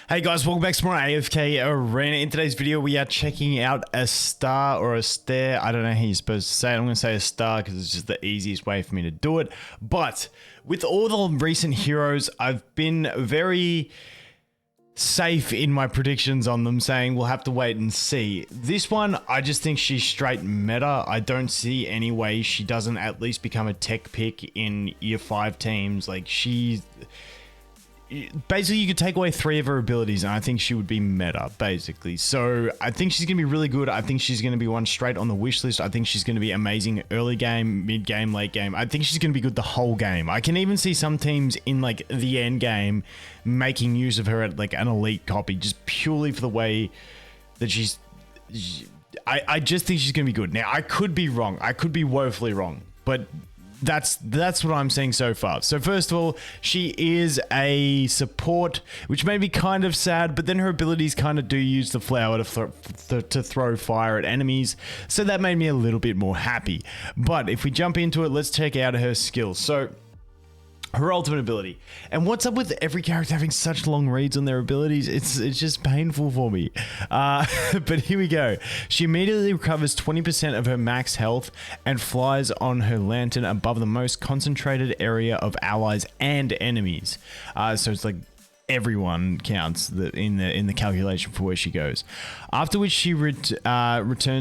Hey guys, welcome back to more AFK Arena. In today's video, we are checking out Astar or Astar. I don't know how you're supposed to say it. I'm going to say Astar because it's just the easiest way for me to do it. But with all the recent heroes, I've been very safe in my predictions on them, saying we'll have to wait and see. This one, I just think she's straight meta. I don't see any way she doesn't at least become a tech pick in year 5 teams. Like she's... Basically, you could take away 3 of her abilities, and I think she would be meta, basically. So, I think she's going to be really good. I think she's going to be one straight on the wish list. I think she's going to be amazing early game, mid game, late game. I think she's going to be good the whole game. I can even see some teams in, like, the end game making use of her at, like, an elite copy, just purely for the way that I just think she's going to be good. Now, I could be wrong. I could be woefully wrong, but... That's what I'm seeing so far. So first of all, she is a support, which made me kind of sad, but then her abilities kind of do use the flower to throw fire at enemies, so that made me a little bit more happy. But if we jump into it, let's check out her skills. So her ultimate ability. And what's up with every character having such long reads on their abilities? It's just painful for me. But here we go. She immediately recovers 20% of her max health and flies on her lantern above the most concentrated area of allies and enemies. So it's like everyone counts in the calculation for where she goes. After which she returns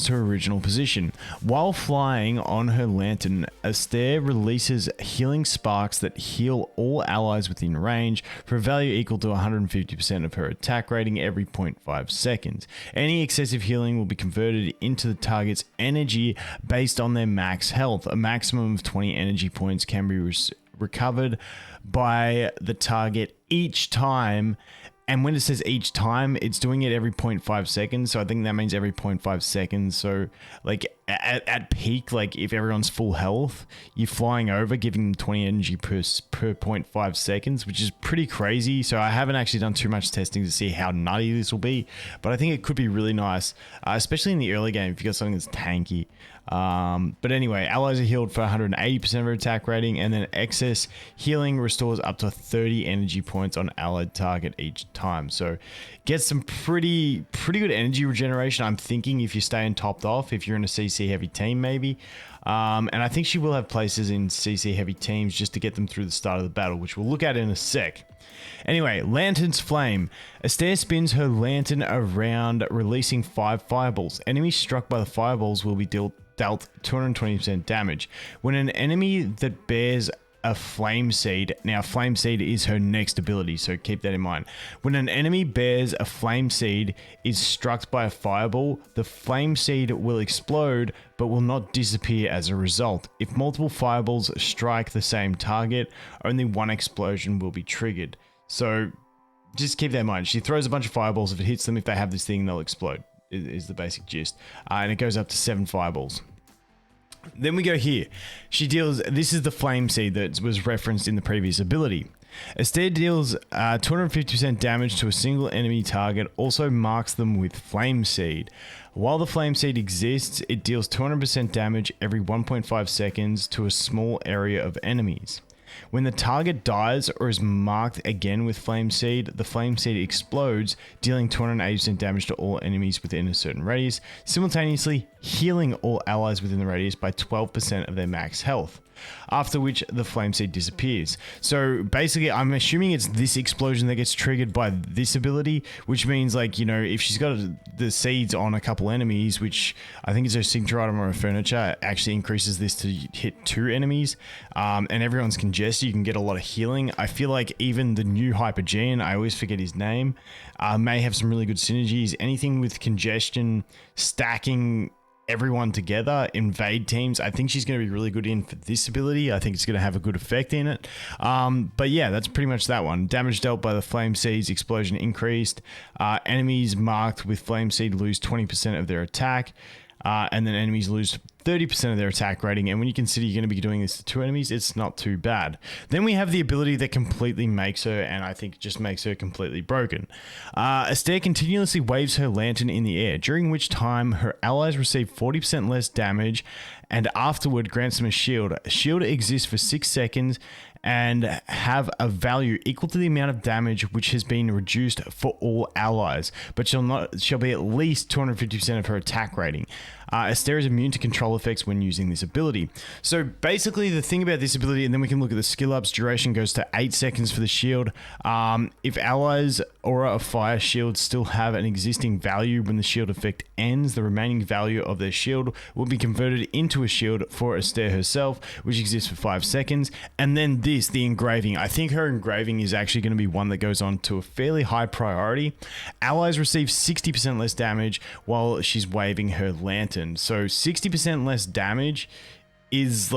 to her original position. While flying on her lantern, Astar releases healing sparks that heal all allies within range for a value equal to 150% of her attack rating every 0.5 seconds. Any excessive healing will be converted into the target's energy based on their max health. A maximum of 20 energy points can be recovered by the target each time, and when it says each time, it's doing it every 0.5 seconds, so I think that means every 0.5 seconds. So like at peak, like if everyone's full health, you're flying over, giving them 20 energy per 0.5 seconds, which is pretty crazy. So I haven't actually done too much testing to see how nutty this will be, but I think it could be really nice, especially in the early game if you got something that's tanky. But anyway, allies are healed for 180% of her attack rating, and then excess healing restores up to 30 energy points on allied target each time. So get some pretty good energy regeneration, I'm thinking, if you're staying topped off, if you're in a CC heavy team maybe. And I think she will have places in CC heavy teams just to get them through the start of the battle, which we'll look at in a sec. Anyway, Lantern's Flame. Astar spins her lantern around, releasing 5 fireballs. Enemies struck by the fireballs will be dealt 220% damage. When an enemy that bears a flame seed, now flame seed is her next ability, so keep that in mind. When an enemy bears a flame seed is struck by a fireball, the flame seed will explode but will not disappear as a result. If multiple fireballs strike the same target, only one explosion will be triggered. So just keep that in mind. She throws a bunch of fireballs. If it hits them, if they have this thing, they'll explode, is the basic gist. And it goes up to 7 fireballs. Then we go here. She deals, this is the flame seed that was referenced in the previous ability. Astar deals 250% damage to a single enemy target, also marks them with flame seed. While the flame seed exists, it deals 200% damage every 1.5 seconds to a small area of enemies. When the target dies or is marked again with flame seed, the flame seed explodes, dealing 280% damage to all enemies within a certain radius, simultaneously healing all allies within the radius by 12% of their max health. After which the flame seed disappears. So basically, I'm assuming it's this explosion that gets triggered by this ability, which means, like, you know, if she's got the seeds on a couple enemies, which I think is her signature item or her furniture, actually increases this to hit 2 enemies, and everyone's congested, you can get a lot of healing. I feel like even the new Hypergean, I always forget his name, may have some really good synergies. Anything with congestion, stacking everyone together, invade teams, I think she's going to be really good in for this ability. I think it's going to have a good effect in it. But yeah, that's pretty much that one. Damage dealt by the flame seeds, explosion increased. Enemies marked with flame seed lose 20% of their attack. And then enemies lose 30% of their attack rating, and when you consider you're going to be doing this to 2 enemies, it's not too bad. Then we have the ability that completely makes her, and I think just makes her completely broken. Astar continuously waves her lantern in the air, during which time her allies receive 40% less damage, and afterward grants them a shield. A shield exists for 6 seconds, and have a value equal to the amount of damage which has been reduced for all allies, but shall be at least 250% of her attack rating. Astar is immune to control effects when using this ability. So basically the thing about this ability, and then we can look at the skill ups, duration goes to 8 seconds for the shield. If allies aura of fire shields still have an existing value when the shield effect ends, the remaining value of their shield will be converted into a shield for Astar herself, which exists for 5 seconds. And then this, the engraving. I think her engraving is actually going to be one that goes on to a fairly high priority. Allies receive 60% less damage while she's waving her lantern. So 60% less damage is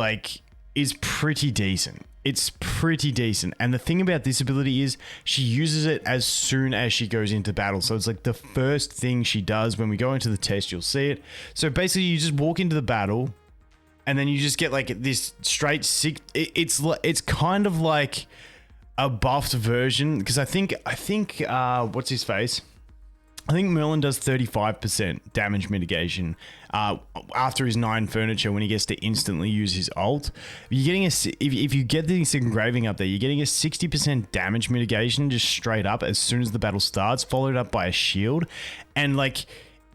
pretty decent. It's pretty decent. And the thing about this ability is she uses it as soon as she goes into battle. So it's like the first thing she does. When we go into the test, you'll see it. So basically you just walk into the battle and then you just get like this straight six. It's kind of like a buffed version, because I think what's his face? I think Merlin does 35% damage mitigation after his 9 furniture when he gets to instantly use his ult. You're getting if you get this engraving up there, you're getting a 60% damage mitigation just straight up as soon as the battle starts, followed up by a shield. And like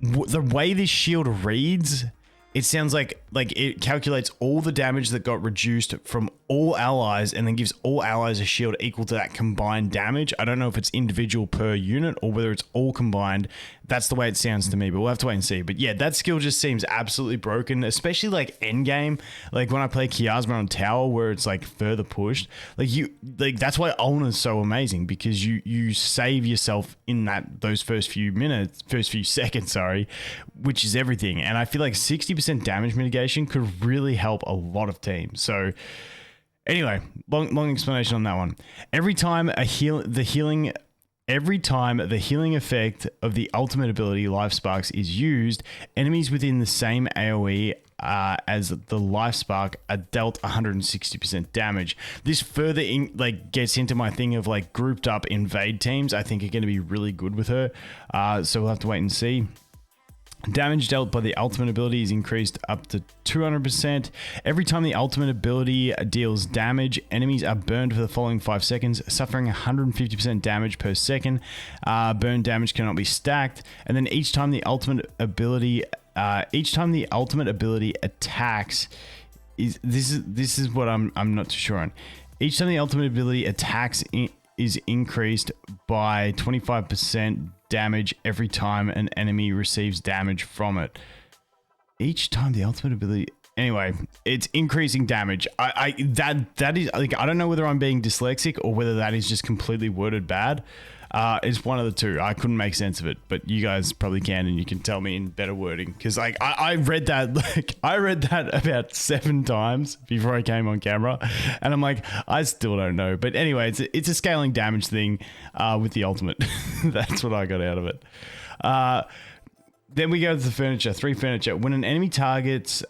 the way this shield reads, it sounds like it calculates all the damage that got reduced from all allies and then gives all allies a shield equal to that combined damage. I don't know if it's individual per unit or whether it's all combined. That's the way it sounds to me, but we'll have to wait and see. But yeah, that skill just seems absolutely broken, especially like end game. Like when I play Chiasma on tower where it's like further pushed, that's why Ulna is so amazing, because you save yourself in those first few seconds, which is everything. And I feel like 60% damage mitigation could really help a lot of teams. So anyway, long explanation on that one. Every time the healing effect of the ultimate ability Life Sparks is used, enemies within the same AoE as the Life Spark are dealt 160% damage. This further gets into my thing of like grouped up invade teams. I think are going to be really good with her. So we'll have to wait and see. Damage dealt by the ultimate ability is increased up to 200%. Every time the ultimate ability deals damage, enemies are burned for the following 5 seconds, suffering 150% damage per second. Burn damage cannot be stacked. And then each time the ultimate ability attacks, this is what I'm not too sure on. Each time the ultimate ability attacks is increased by 25% damage every time an enemy receives damage from it. Each time the ultimate ability, anyway, it's increasing damage. That is like, I don't know whether I'm being dyslexic or whether that is just completely worded bad. It's one of the two. I couldn't make sense of it, but you guys probably can, and you can tell me in better wording, because like I read that about 7 times before I came on camera, and I'm like, I still don't know. But anyway, it's a scaling damage thing with the ultimate. That's what I got out of it. Then we go to the furniture. 3 furniture. When an enemy target's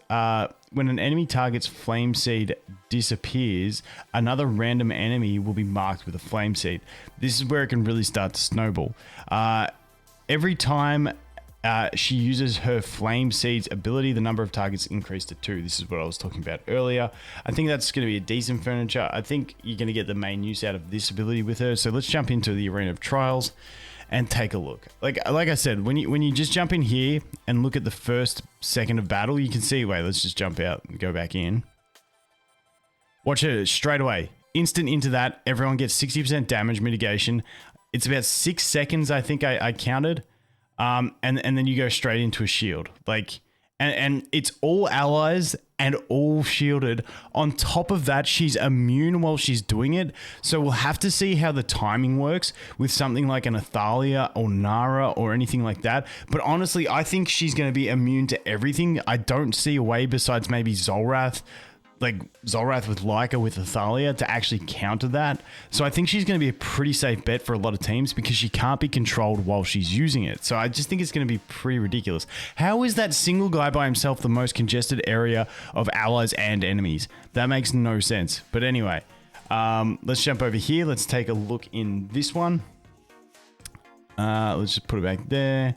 flame seed disappears, another random enemy will be marked with a flame seed. This is where it can really start to snowball. Every time she uses her flame seed's ability, the number of targets increase to 2. This is what I was talking about earlier. I think that's going to be a decent furniture. I think you're going to get the main use out of this ability with her. So let's jump into the Arena of Trials and take a look. Like I said, when you just jump in here and look at the first second of battle, you can see, wait, let's just jump out and go back in. Watch her straight away. Instant into that, everyone gets 60% damage mitigation. It's about 6 seconds, I think I counted. And then you go straight into a shield. And it's all allies and all shielded. On top of that, she's immune while she's doing it. So we'll have to see how the timing works with something like an Athalia or Nara or anything like that. But honestly, I think she's going to be immune to everything. I don't see a way besides maybe Zolrath, like Zolrath with Leica with Athalia, to actually counter that. So I think she's going to be a pretty safe bet for a lot of teams because she can't be controlled while she's using it. So I just think it's going to be pretty ridiculous. How is that single guy by himself the most congested area of allies and enemies? That makes no sense. But anyway, let's jump over here. Let's take a look in this one. Let's just put it back there.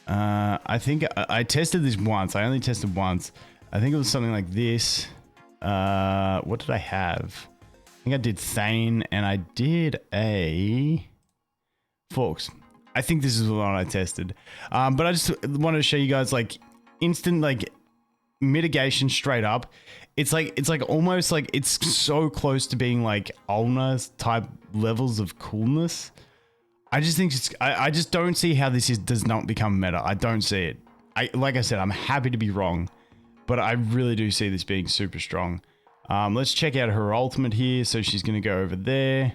I think I tested this once. I only tested once. I think it was something like this. What did I have? think I did Thane and I did a Forks. I think this is the one I tested. But I just wanted to show you guys like instant like mitigation straight up. It's like almost like it's so close to being like Ulna type levels of coolness. I just think it's, I just don't see how this does not become meta. I don't see it. Like I said, I'm happy to be wrong, but I really do see this being super strong. Let's check out her ultimate here. So she's going to go over there.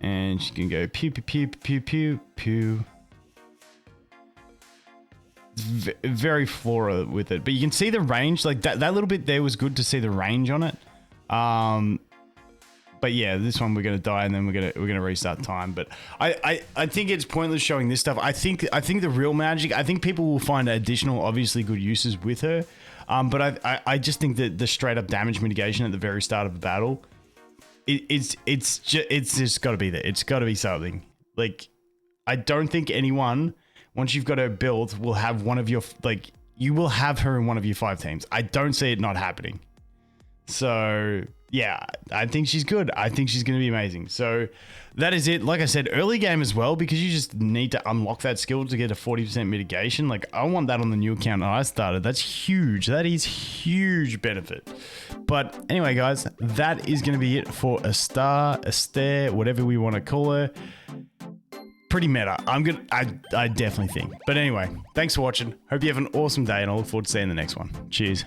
And she can go pew, pew, pew, pew, pew, pew. It's very flora with it. But you can see the range. Like that little bit there was good to see the range on it. But yeah, this one we're gonna die and then we're gonna restart time. But I think it's pointless showing this stuff. I think the real magic. I think people will find additional, obviously good uses with her. But I just think that the straight up damage mitigation at the very start of the battle, it's just got to be there. It's got to be something. Like I don't think anyone, once you've got her built, will have one of your like you will have her in one of your 5 teams. I don't see it not happening. So yeah, I think she's good. I think she's going to be amazing. So that is it. Like I said, early game as well, because you just need to unlock that skill to get a 40% mitigation. Like I want that on the new account I started. That's huge. That is huge benefit. But anyway, guys, that is going to be it for Astar, Astar, whatever we want to call her. Pretty meta. I definitely think. But anyway, thanks for watching. Hope you have an awesome day and I look forward to seeing the next one. Cheers.